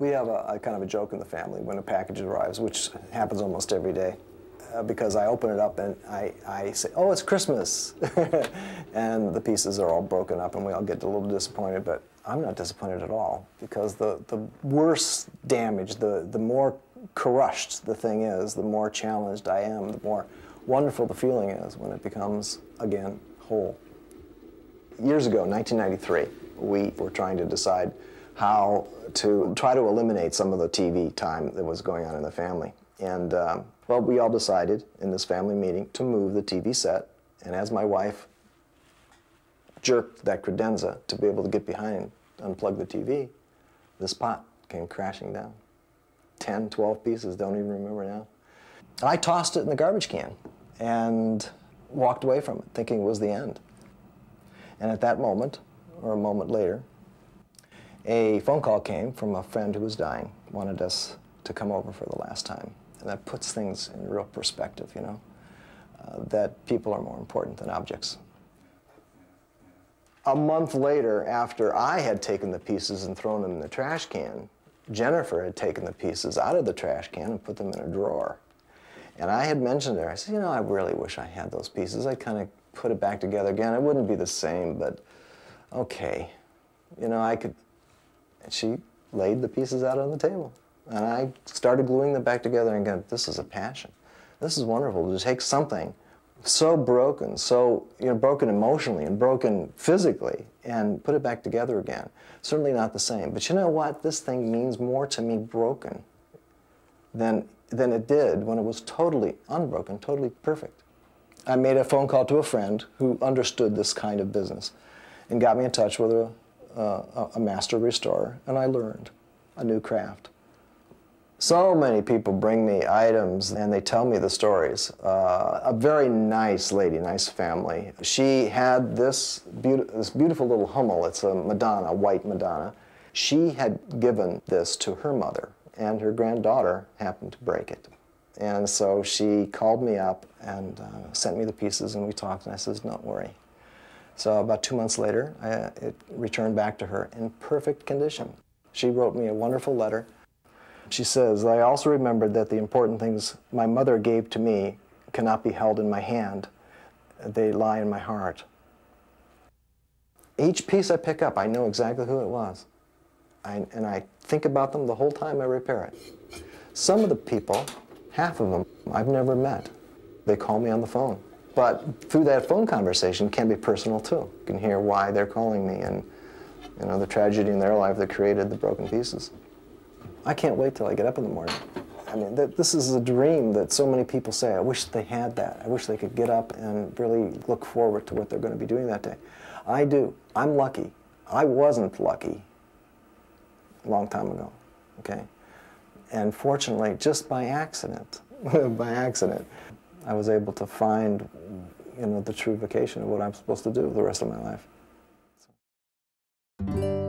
We have a kind of a joke in the family when a package arrives, which happens almost every day, because I open it up and I say, "Oh, it's Christmas," and the pieces are all broken up and we all get a little disappointed, but I'm not disappointed at all, because the worse damage, the more crushed the thing is, the more challenged I am, the more wonderful the feeling is when it becomes, again, whole. Years ago, 1993, we were trying to decide how to try to eliminate some of the TV time that was going on in the family. And, well, we all decided in this family meeting to move the TV set, and as my wife jerked that credenza to be able to get behind and unplug the TV, this pot came crashing down. 10, 12 pieces, don't even remember now. I tossed it in the garbage can and walked away from it, thinking it was the end. And at that moment, or a moment later, a phone call came from a friend who was dying, wanted us to come over for the last time. And that puts things in real perspective, you know, that people are more important than objects. A month later, after I had taken the pieces and thrown them in the trash can, Jennifer had taken the pieces out of the trash can and put them in a drawer. And I had mentioned to her, I said, you know, I really wish I had those pieces. I kind of put it back together again. It wouldn't be the same, but okay. You know, I could. And she laid the pieces out on the table. And I started gluing them back together and going, this is a passion. This is wonderful to take something so broken, so, you know, broken emotionally and broken physically, and put it back together again. Certainly not the same. But you know what? This thing means more to me broken than it did when it was totally unbroken, totally perfect. I made a phone call to a friend who understood this kind of business and got me in touch with a master restorer, and I learned a new craft. So many people bring me items and they tell me the stories. A very nice lady, nice family. She had this beautiful little Hummel. It's a Madonna, a white Madonna. She had given this to her mother, and her granddaughter happened to break it. And so she called me up and sent me the pieces, and we talked, and I said, don't worry. So about 2 months later, it returned back to her in perfect condition. She wrote me a wonderful letter. She says, I also remembered that the important things my mother gave to me cannot be held in my hand. They lie in my heart. Each piece I pick up, I know exactly who it was. And I think about them the whole time I repair it. Some of the people, half of them, I've never met. They call me on the phone. But through that phone conversation can be personal too. You can hear why they're calling me and, you know, the tragedy in their life that created the broken pieces. I can't wait till I get up in the morning. I mean, this is a dream that so many people say, I wish they had that. I wish they could get up and really look forward to what they're going to be doing that day. I do. I'm lucky. I wasn't lucky a long time ago, okay? And fortunately, just by accident, I was able to find, you know, the true vocation of what I'm supposed to do the rest of my life. So.